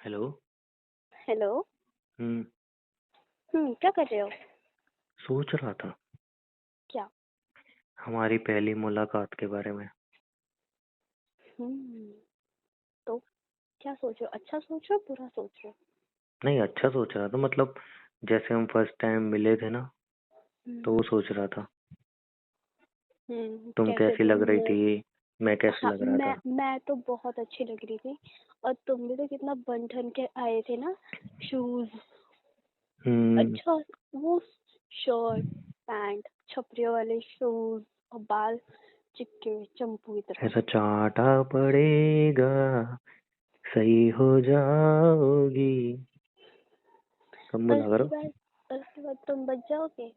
Hello. Hello. हम्म। क्या कर रहे हो? सोच रहा था क्या? हमारी पहली मुलाकात के बारे में। हम्म तो क्या सोच रहे हो? अच्छा सोच रहे हो, बुरा सोच रहे हो? नहीं, अच्छा सोच रहा था, मतलब जैसे हम फर्स्ट टाइम मिले थे ना, तो हम्म वो सोच रहा था। तुम कैसे कैसी थे लग रही वो? थी, मैं कैसे हाँ, लग रहा था। मैं तो बहुत अच्छी लग रही थी। और तुम भी तो कितना बन ठन के आए थे ना। शूज। हम्म। अच्छा। वो शर्ट, पैंट, छपरियों वाले शूज और बाल चिपके चंपू की तरह। ऐसा चाटा पड़ेगा, सही हो जाओगी। कब और बोला इसके करो। बाद और इसके बाद तुम बच जाओगे।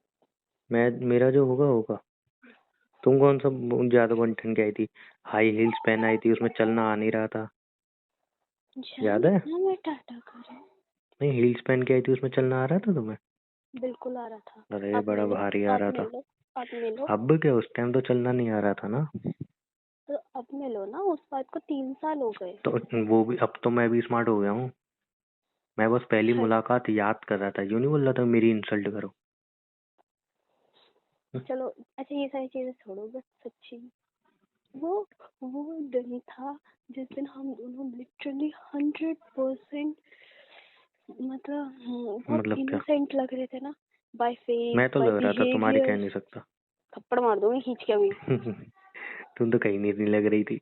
मैं, मेरा जो होगा होगा। तुम कौन सा ज्यादा बन के आई थी। हाई हील्स पहन आई थी, उसमें चलना आ नहीं रहा था। जान याद है? इतना मैं टाटा करूं? नहीं, हील्स पहन के आई थी, उसमें चलना आ रहा था तुम्हें। बिल्कुल आ रहा था। अरे आप बड़ा मिलो, भारी आ आप रहा था। मिलो, आप मिलो। अब क्या, उस टाइम तो चलना नहीं आ रहा था ना। तो अब मिलो ना, उस बात को 3 साल हो गए। तो वो भी, अब तो मैं भी स्मार्ट हो गया हूँ। मैं बस पहली हट। मुलाकात याद कर रहा था, यूं नहीं बोल रहा था मेरी इंसल्ट करो। चलो, अच्छा ये सारी चीजें छोड़ो, बस सच्ची। वो वो दिन था जिस दिन हम दोनों लिटरली 100% मतलब बहुत मतलब क्या? इनोसेंट लग रहे थे ना। बाय फेस, मैं तो बाय लग रहा था, तुम्हारी कह बिहेवियर। नहीं सकता। थप्पड़ मार दूंगी खींच के अभी। तुम तो कहीं नहीं लग रही थी।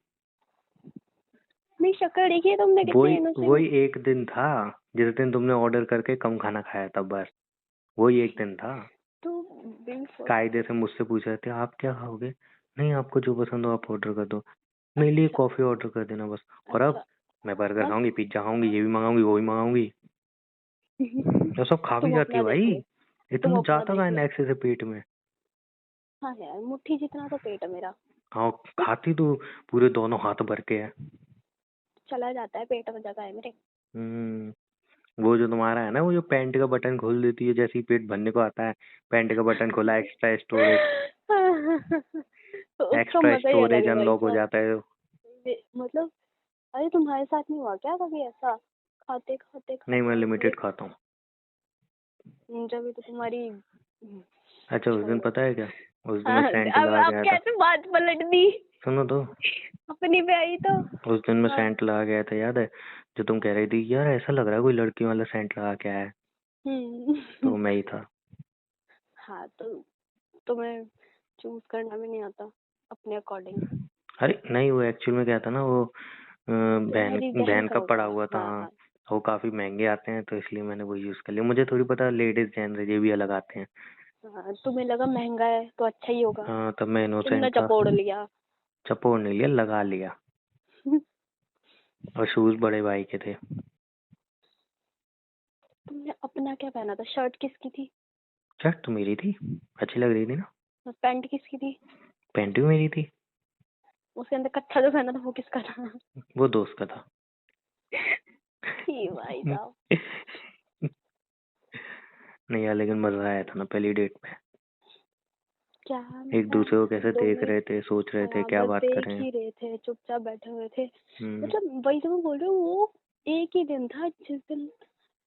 मेरी शक्ल देखी है तुमने, कितने वही इनोसेंट। वही एक दिन था जिस दिन तुमने ऑर्डर करके कम खाना खाया था, बस वही एक दिन था। तो बिन फर्स्ट कायदे से प्लेस। मुझसे पूछ रहे थे आप क्या खाओगे। नहीं, आपको जो पसंद हो आप ऑर्डर कर दो। मेरे लिए अच्छा। कॉफी ऑर्डर कर देना बस। और अब अच्छा। मैं बर्गर अब खाऊंगी, पिज्जा खाऊंगी, ये भी मंगाऊंगी, वो भी मंगाऊंगी। ये सब खा भी तुम जाती है अपना भाई। देख लो। तुम इतना अपना जाता का देख लो। नेक्स्ट से पेट में। हाँ यार, मुट्ठी जितना तो पेट है मेरा। हाँ, बट खाती तो पूरे दोनों हाथ भर के है। चला जाता है, पेट में जगह है मेरे। हम्म। वो जो तुम्हारा है ना, वो जो पैंट का बटन खोल देती है जैसे ही पेट भरने को आता है। पैंट का बटन खोला, एक्स्ट्रा स्टोरेज। तो उसका एक्स्ट्रा मजा ही अलग स्टोरेज है भाई अनलॉक हो साहब। जाता है। मतलब, अरे तुम्हारे साथ नहीं हुआ क्या कभी ऐसा? खाते खाते नहीं, मैं खाते लिमिटेड खाता हूँ। जब भी तो तुम्हारी अच्छा, उस दिन छोड़ो। पता है क्या? उस दिन मैं हाँ, सेंट लगा अब गया था। कैसे बात पलट दी? सुनो तो। अपनी पे आई तो। उस दिन मैं हाँ। सेंट लगा गया था, याद है? जो तुम कह रही थी यार ऐसा लग रहा है कोई लड़की वाला सेंट लगा के आया है। तो हम्म। वो मैं ही था। हाँ, तो तुम्हें चूज करना भी नहीं आता अपने अकॉर्डिंग। अरे नहीं, वो एक्चुअल में क्या था ना, वो बहन तुम्हारी बहन बहन का का हो पड़ा गया। हुआ था, हाँ। हाँ। वो काफी महंगे आते हैं, तो इसलिए मैंने वो यूज कर लिया। मुझे थोड़ी पता, लेडीज जेनरल ये भी अलग आते हैं। हाँ, तुम्हें लगा महंगा है तो अच्छा ही होगा। हाँ, तब मैं तुमने इनोसेंट था। चपोड़ लिया। चपोड़ नहीं लिया, लगा लिया। और शूज बड़े भाई के थे। तुमने अपना क्या पहना था? शर्ट किसकी थी? शर्ट तो मेरी थी, अच्छी लग रही थी ना। पैंट किसकी थी? पैंट भी मेरी थी। उसके अंदर कच्छा जो पहना था वो किसका था? वो दोस्त का था। छी भाई साहब। नहीं यार, लेकिन मजा आया था ना पहली डेट में। क्या एक मजा दूसरे आया? को हम कैसे लोग देख भी रहे थे, सोच रहे थे हाँ, क्या बस बात देख करें। ही रहे थे, चुपचाप बैठे हुए थे। हम्म। मतलब वही तो मैं बोल रही हूँ, वो एक ही दिन था जिस दिन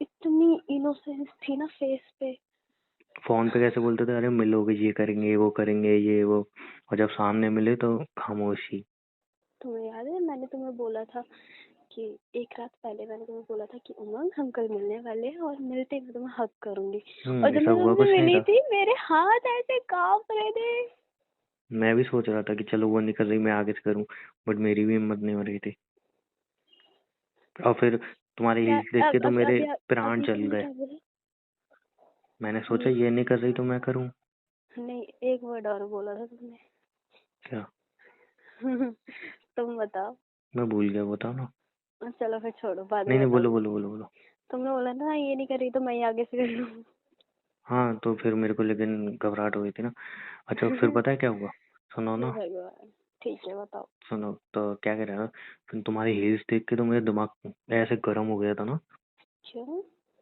इतनी इनोसेंस थी ना फेस पे। फोन पे कैसे बोलते थे, अरे मिलोगे, ये करेंगे, वो करेंगे, ये वो। और जब सामने मिले तो खामोशी। तुम्हें याद है मैंने तुम्हें बोला था कि एक रात पहले मैंने तुम्हें बोला था कि उमंग हम कल मिलने वाले हैं और मिलते ही मैं तुम्हें हक करूंगी। और जब ऐसा मैं हुआ तुमसे कुछ नहीं मिली था। थी मेरे हाथ ऐसे कांप रहे थे। मैं भी सोच रहा था कि चलो वो निकल रही, मैं आगे से करूं। बट मेरी भी हिम्मत नहीं हो रही थी। और फिर तुम्हारे यार, हील्स देख के तो मेरे प्राण अभी जल तुमने गए। क्या बोला? मैंने सोचा ये नहीं कर रही तो मैं करूं। नहीं, एक वर्ड और बोला था तुमने। क्या? तुम बताओ। मैं भूल गया, बताओ ना। चलो फिर छोड़ो, बाद नहीं में नहीं, बोलो बताऊंगी। बोलो बोलो बोलो। तुमने बोला ना ये नहीं कर रही तो मैं ही आगे से कर लूँ। हाँ, तो फिर मेरे को लेकिन घबराहट हो गई थी ना। अच्छा, फिर पता है क्या हुआ? सुनो हे ना। भगवान। ठीक है, बताओ। सुनो। तो क्या कह रहा है ना, फिर तुम्हारी हील्स देख के तो मेरा दिमाग ऐसे गर्म हो गया था ना। क्यों?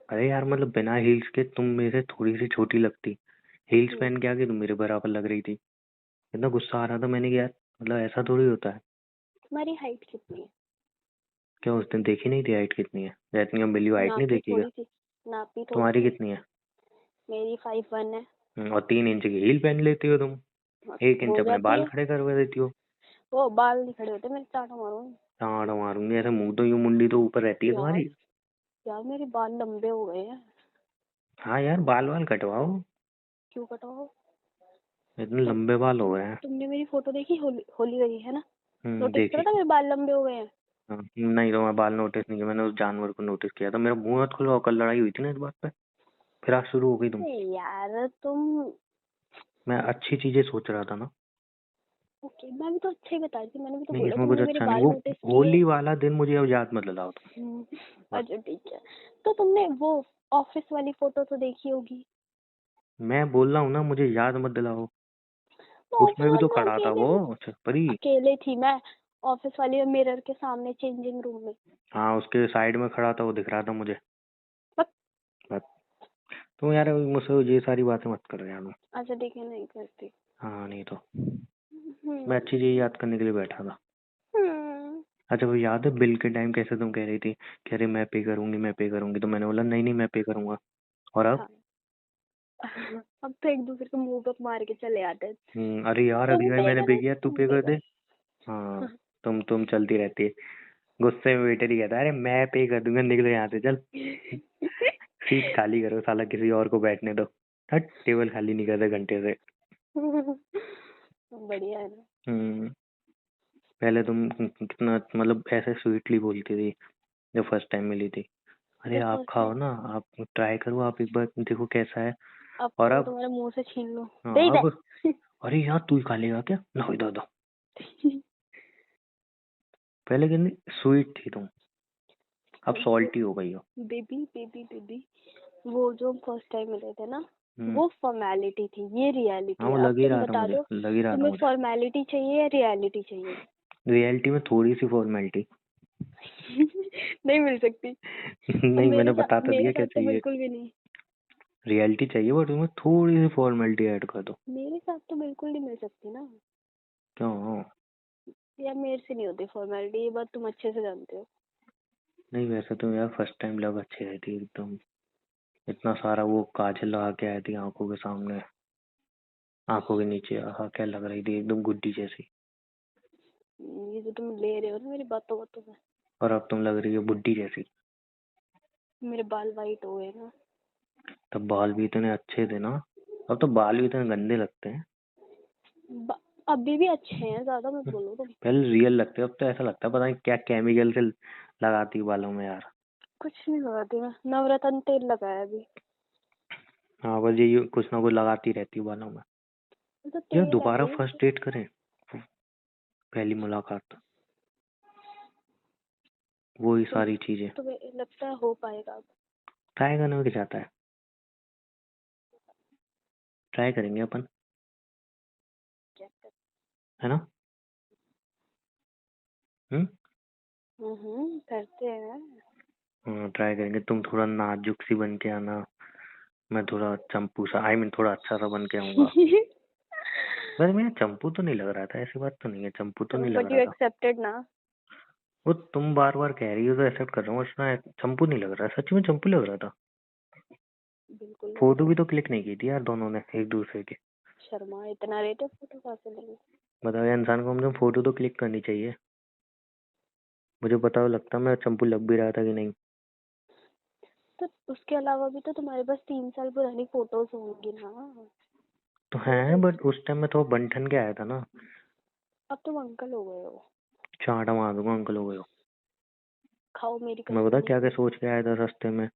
अरे यार, मतलब बिना हील्स के तुम मेरे थोड़ी सी छोटी लगती। हील्स हम्म पहन के आके तुम मेरे बराबर लग रही थी। इतना गुस्सा आ रहा था, मैंने कहा यार मतलब ऐसा थोड़ी होता है। तुम्हारी हाइट कितनी है? क्या उस दिन देखी नहीं थी हाइट कितनी है? जितनी अब मिली हाइट नहीं नापी देखी क्या? थोड़ी सी, नापी थोड़ी तुम्हारी सी। कितनी है? मेरी 5'1" है। और 3 इंच की हील पहन लेती हो तुम। 1 इंच हो अपने जाती बाल है। खड़े करवा देती हो। वो बाल नहीं खड़े होते मेरे, चाटा मारूंगी। टाँड़ मारूंगी ऐसे, मुंह तो यूं मुंडी तो ऊपर रहती है यार तुम्हारी। यार मेरे बाल लंबे हो गए हैं। हाँ यार, बाल वाल कटवाओ। क्यों कटाओ? इतने तुम लंबे बाल हो तुम गए हैं। तुमने मेरी फोटो देखी? होली होली गई है ना? नोटिस करा देखी। था मेरे बाल लंबे हो गए हैं? हाँ, नहीं तो मैं बाल नोटिस नहीं किया, मैंने उस जानवर को नोटिस किया था। मेरा मुंह मत खुलवाओ, कल लड़ाई हुई थी ना इस बात पे, फिर आज शुरू हो गई तुम। अरे यार तुम। मैं अच्छी चीजें सोच रहा था ना। ओके, मैं भी तो अच्छा ही बता रही थी, मैंने भी तो नहीं, बोला इसमें कुछ तुमने मेरे अच्छा नहीं। बाल वो नोटिस किए। होली वाला दिन मुझे अब याद मत दिलाओ तुम। बस। अच्छा ठीक है। तो तुमने वो ऑफिस वाली फोटो तो देखी होगी। मैं बोल रहा हूँ ना, मुझे याद मत दिलाओ। तो ऑफिस उसमें भी तो वाली में खड़ा था अकेले वो छपरी। अकेले थी मैं। ऑफिस वाली मिरर के सामने चेंजिंग रूम में। हाँ, उसके साइड में खड़ा था, वो दिख रहा था मुझे। बस। बस। तुम यार मुझसे ये सारी बातें मत करो यार। अच्छा ठीक है, नहीं करती। हाँ, नहीं तो। मैं अच्छी चीज हम्म। याद करने के लिए बैठा था। हम्म। अच्छा, वो याद है बिल के टाइम कैसे तुम कह रही थी कि अरे मैं पे करूंगी, मैं पे करूंगी, तो मैंने बोला नहीं नहीं मैं पे करूंगा। और अब? हाँ। अब तो एक दूसरे को मुंह पे मार के चले आते हैं। अरे यार, तुम अगली बार पे मैंने पे करो, किया, तू तुम पे पे कर दे। करो। हाँ। तुम चलती रहती है। गुस्से में वेटर ही कहता है अरे मैं पे कर दूंगा, निकलो यहाँ से चल। सीट खाली करो साला, किसी और को बैठने दो। हट, टेबल खाली नहीं करते घंटे से। बढ़िया है ना। हम्म पहले तुम कितना मतलब ऐसे स्वीटली बोलती थी जब फर्स्ट टाइम मिली थी। अरे जब आप फर्स्ट खाओ टाइम। ना, आप ट्राई करो, आप एक बार देखो कैसा है। अब और तो अब? तुम्हारे मुंह से छीन लो। दे हाँ, दे। अब? अरे यार, तू ही खा लेगा क्या? लो इधर दो। पहले कितनी स्वीट थी तुम, अब सॉल्टी हो गई हो। Baby baby baby. वो जो फर्स्ट टाइम मिले थे ना, हम्म वो फॉर्मेलिटी थी, ये रियलिटी हाँ, है। वो अब लग ही तुम रहा था बता मुझे, दो, लग ही रहा था तुम्हें मुझे। फॉर्मेलिटी चाहिए या रियलिटी चाहिए? रियलिटी में थोड़ी सी फॉर्मेलिटी। नहीं मिल सकती। अब नहीं, मैंने बता तो मेरे दिया क्या साथ तो चाहिए। बिल्कुल भी नहीं। रियलिटी चाहिए बट उसमें थोड़ी सी फॉर्मेलिटी ऐड कर दो। मेरे साथ तो बिल्कुल नहीं मिल सकती ना। क्यों? या मेरे से नहीं होती फॉर्मेलिटी, ये बात तुम अच्छे से जानते हो। नहीं, वैसे तो यार फर्स्ट टाइम लग अच्छी रही थी एकदम। इतना सारा वो काजल लगा के आई थी आंखों के सामने, आंखों के नीचे, आहा क्या लग रही थी, एकदम गुड्डी जैसी। ये जो तुम ले रहे हो ना मेरी बातों बातों में। और अब तुम लग रही हो बुड्ढी जैसी। मेरे बाल वाइट हो गए ना। तब बाल भी इतने अच्छे थे ना, अब तो बाल भी इतने गंदे लगते हैं। अभी भी अच्छे हैं, ज्यादा मत बोलो तुम। पहले रियल लगते, अब तो ऐसा लगता है पता नहीं क्या केमिकल से लगाती है बालों में यार। कुछ नहीं लगाती मैं, नवरत्न तेल लगाया अभी। हाँ, बस ये कुछ ना कुछ लगाती रहती है बालों में। तो यार तेल है दोबारा ही। फर्स्ट डेट करें, पहली मुलाकात, वही तुम सारी चीजें। तुम्हें लगता है हो पाएगा अब? ट्राई करने में क्या जाता है, ट्राई करेंगे अपन, क्या कर। है ना? हम्म करते हैं। हाँ, ट्राई करेंगे। तुम थोड़ा नाजुक सी बन के आना, मैं थोड़ा चंपू सा, आई मीन थोड़ा अच्छा सा बन के आऊंगा। वैसे मैं चंपू तो नहीं लग रहा था, ऐसी बात तो नहीं है, चंपू तो नहीं लग बट रहा यू था। एक्सेप्टेड ना। वो तुम बार बार कह रही हो तो एक्सेप्ट कर रहा हूँ, उसमें चंपू नहीं लग रहा है, सच में चंपू लग रहा था। बिल्कुल लग फोटो रहे भी हो। तो क्लिक नहीं की थी यार दोनों ने एक दूसरे की। शर्मा इतना रेट है फोटो कहाँ से लेंगे? बताओ यार, इंसान को हम फोटो तो क्लिक करनी चाहिए। मुझे पता लगता मैं चंपू लग भी रहा था कि नहीं। तो उसके अलावा भी तो तुम्हारे पास 3 साल पुरानी फोटोज होंगी ना। तो वो है, तो बट उस टाइम में तो बन ठन के आया था ना। अब तुम अंकल हो गए हो। चांटा मार दूंगा अंकल हो गए हो। खाओ मेरी मैं बता कसम क्या क्या नहीं। सोच के आया था रास्ते में,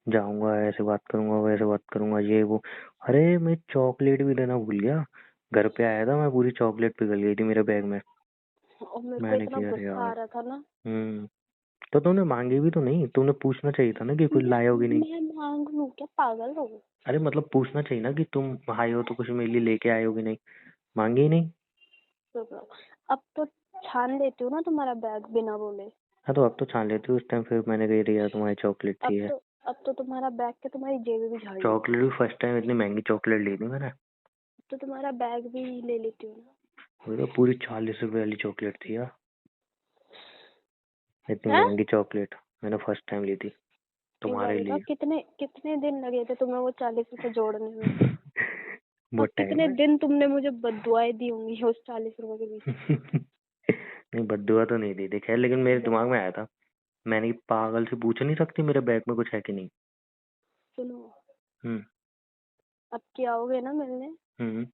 जाऊंगा ऐसे बात करूंगा, वैसे बात करूंगा, ये वो। अरे मैं चॉकलेट भी देना भूल गया। घर पे आया था मैं, पूरी चॉकलेट पिघल गई थी मेरे बैग में। और मेरे को मैंने इतना किया अरे गुस्सा यार। आ रहा था ना। हम्म तो तुमने मांगी भी तो नहीं, तुमने पूछना चाहिए था ना कि कुछ लाए हो कि नहीं। मैं मांग लूं क्या, पागल हो? अरे मतलब पूछना चाहिए ना कि तुम आए हो तो कुछ मेरे लिए लेके आए हो कि नहीं। मांगी ही नहीं। तो अब तो छान लेती हूँ ना तुम्हारा बैग बिना बोले। हाँ, तो अब तो छान लेती हूँ, उस टाइम फिर मैंने कही थी यार तुम्हारी चॉकलेट अब थी है। तो अब तो तुम्हारा बैग के तुम्हारी जेब भी झाड़ लेती चॉकलेट हूँ। भी फर्स्ट टाइम इतनी महंगी चॉकलेट ली थी मैंने। तो तुम्हारा बैग भी ले लेती हूँ ना। वो तो पूरी 40 रुपए वाली चॉकलेट थी यार। इतनी हैं? महंगी चॉकलेट मैंने फर्स्ट टाइम ली थी ये तुम्हारे बताओ, लिए। कितने दिन लगे थे तुम्हें वो 40 रुपए जोड़ने में? और बहुत टाइम कितने है। दिन तुमने मुझे बददुआएं दी होंगी उस 40 रुपए के पीछे? नहीं बद्दुआ तो नहीं दी थी खैर, लेकिन मेरे दिमाग में आया था, मैंने कि पागल से पूछ नहीं सकती मेरे बैग में कुछ है कि नहीं। सुनो, हम्म अब की आओगे ना मिलने हम्म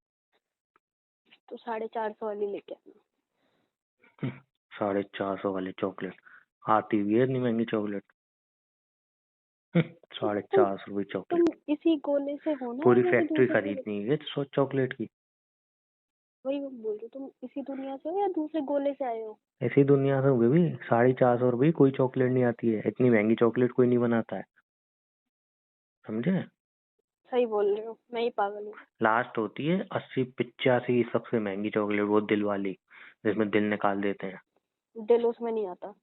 तो 450 वाली लेके आना। 450 वाले चॉकलेट आती हुई है इतनी महंगी चॉकलेट। 450 रुपये तुम चॉकलेट, इसी गोले से हो ना, पूरी या फिर फैक्ट्री दूसरे गोले? खरीदनी है चॉकलेट की। वही मैं बोल रही हूँ, तुम इसी दुनिया से हो या दूसरे गोले से आए हो? ऐसी दुनिया से हुए भी 450 रुपये कोई चॉकलेट नहीं आती है, इतनी महंगी चॉकलेट कोई नहीं बनाता है, समझे। सही बोल रहे हो, मैं ही पागल हूँ। लास्ट होती है 80 85 सबसे महंगी चॉकलेट, वो दिल वाली जिसमें दिल निकाल देते हैं। दिल उसमें नहीं आता।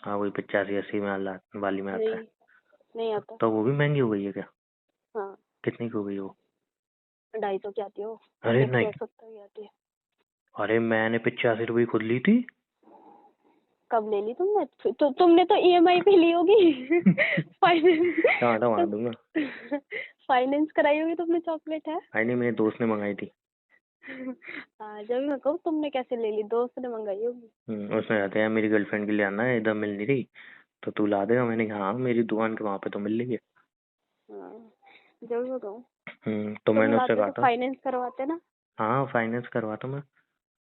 हाँ वही 85 80 में वाली में आता है। नहीं आता। तो वो भी महंगी हो गई है क्या? हाँ, कितनी की हो गई वो? 250 की आती हो, अरे नहीं, 170 की आती है। अरे मैंने 85 रुपये खुद ली थी। कब ले ली तुमने? तो तुमने तो EMI पे ली होगी। फाइनेंस टमाटर मार दूंगा। फाइनेंस कराई होगी तुमने चॉकलेट, है? आई नहीं, मेरे दोस्त ने मंगाई थी। हाँ, जब मैं कहूँ तुमने कैसे ले ली, दोस्त ने मंगाई होगी। उसने कहते हैं मेरी गर्लफ्रेंड के लिए आना है, इधर मिल नहीं रही तो तू ला देगा। मैंने कहा हाँ, मेरी दुकान के वहाँ पे तो मिल रही है। हाँ, जब मैं कहूँ तो तुम मैंने उससे लाते कहा तो था फाइनेंस करवाते ना। हाँ फाइनेंस करवाता मैं,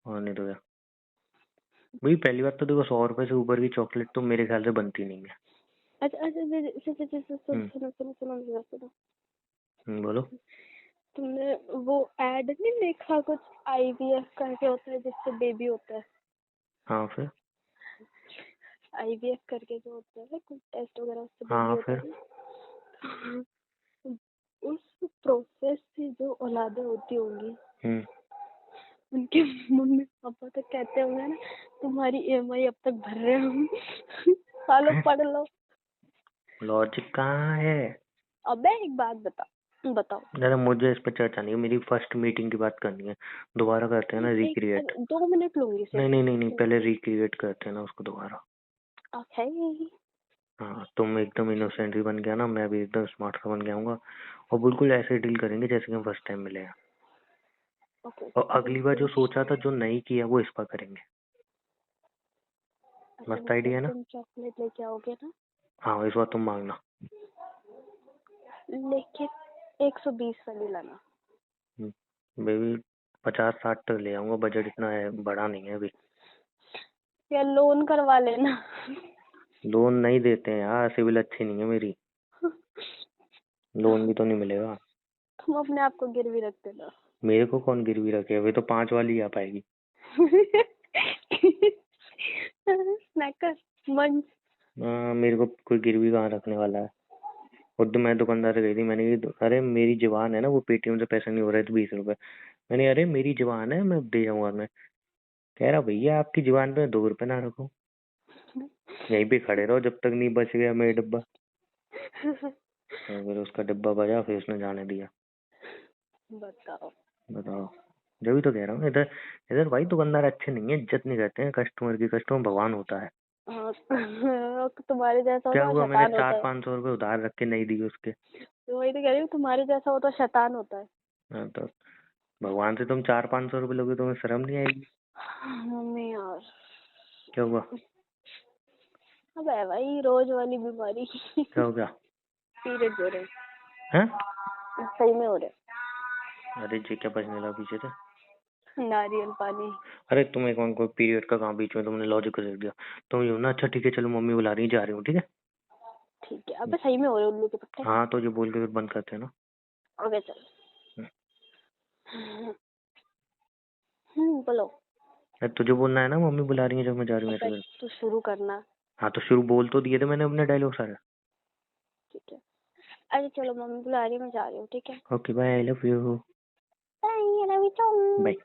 और नहीं तो क्या। भाई पहली बात तो देखो 100 रुपए से ऊपर की चॉकलेट तो मेरे ख्याल से बनती नहीं है। अच्छा अच्छा अच्छा अच्छा अच्छा, सुनो हम्म सुनो सुनो सुनो मेरी बात सुनो। बोलो। तुमने वो एड नहीं देखा, कुछ IVF करके होता है जिससे बेबी होता है? हाँ फिर। IVF करके जो होता है कुछ टेस्ट वगैरह, उससे बेबी हाँ होता फिर। है ना। उस प्रोसेस से जो औलादें होती होंगी, हम्म उनके मम्मी पापा तो कहते होंगे ना, तुम्हारी EMI अब तक भर रहे हम। सालो पढ़ लो। लॉजिक कहाँ है? अबे एक बात बताओ। दादा मुझे इस पर चर्चा नहीं है, मेरी फर्स्ट मीटिंग की बात करनी है। दोबारा करते हैं ना रिक्रिएट। 2 मिनट लूंगी नहीं सिर्फ। नहीं नहीं नहीं, पहले रिक्रिएट करते हैं ना उसको दोबारा। है यही। हाँ तुम एकदम इनोसेंट भी बन गया ना, मैं भी एकदम स्मार्ट सा बन गया हूँ, और बिल्कुल ऐसे डील करेंगे जैसे कि हम फर्स्ट टाइम मिले हैं। ओके और अगली बार जो बिल्कुल। सोचा था जो नहीं किया वो इस बार करेंगे। अच्छा मस्त मतलब आइडिया है ना? तुम चॉकलेट लेके आओगे ना, हाँ इस बार तुम मांगना। लेके 120 वाली लाना। बेबी 50 60 तक ले आऊंगा, बजट इतना है बड़ा नहीं है अभी। या लोन करवा लेना। लोन नहीं देते हैं यार, सिविल अच्छी नहीं है मेरी, लोन भी तो नहीं मिलेगा। तुम अपने आप को गिरवी रख देना। मेरे को कौन गिरवी रखे, अभी तो 5 वाली आ पाएगी। स्नैकर मंच। मेरे को कोई गिरवी कहाँ रखने वाला है। खुद मैं दुकानदार से गई थी, मैंने कहा अरे मेरी जुबान है ना, वो पेटीएम से पैसे नहीं हो रहे थे 20 रुपए। मैंने अरे मेरी जुबान है, मैं दे जाऊंगा मैं। कह रहा भैया आपकी जुबान पे 2 रुपए ना रखो, यहीं पे खड़े रहो जब तक नहीं बच गया मेरा डिब्बा। तो फिर उसका डिब्बा बजा, फिर उसने जाने दिया। बताओ। बताओ, जब भी तो कह रहा हूँ, इधर इधर भाई दुकानदार अच्छे नहीं है, इज्जत नहीं करते हैं कस्टमर की। कस्टमर भगवान होता है। हाँ, तुम्हारे जैसा हो क्या तो हुआ, मैंने शैतान होता है। 400 500 रुपए उधार रख के नहीं दिए उसके। तो वही तो कह रही हूँ, तुम्हारे जैसा हो तो शैतान होता है। हाँ, तो भगवान से तुम 400 500 रुपए लोगे, तुम्हें शर्म नहीं आएगी? मम्मी यार, क्या हुआ? अब है भाई रोज वाली बीमारी। क्या हो गया? पीरियड हो रहे हैं? हैं, सही में हो रहे अरे जी क्या बजने लगा पीछे से? हैं। नारियल पानी। अरे तुम एक कोई पीरियड का काम बीच में तुमने लॉजिक कर दिया। तुम यूं ना, अच्छा ठीक है चलो मम्मी बुला रही है, जा रही हूँ ठीक है। ठीक है, अबे सही में हो रहे उल्लू के पट्टे। हाँ तो ये बोल के फिर बंद करते हैं ना। ओके चल। बोलो। अरे तुझे बोलना है ना मम्मी बुला रही है जब मैं जा रही हूँ ऐसे अबे कर। तू शुरू करना। हाँ तो शुरू बोल तो दिए थे मैंने अपने डायलॉग सारे। ठीक है, अरे चलो मम्मी बुला रही है, मैं जा रही हूँ, ठीक है। Okay bye, I love you. Bye, I love you too। Bye.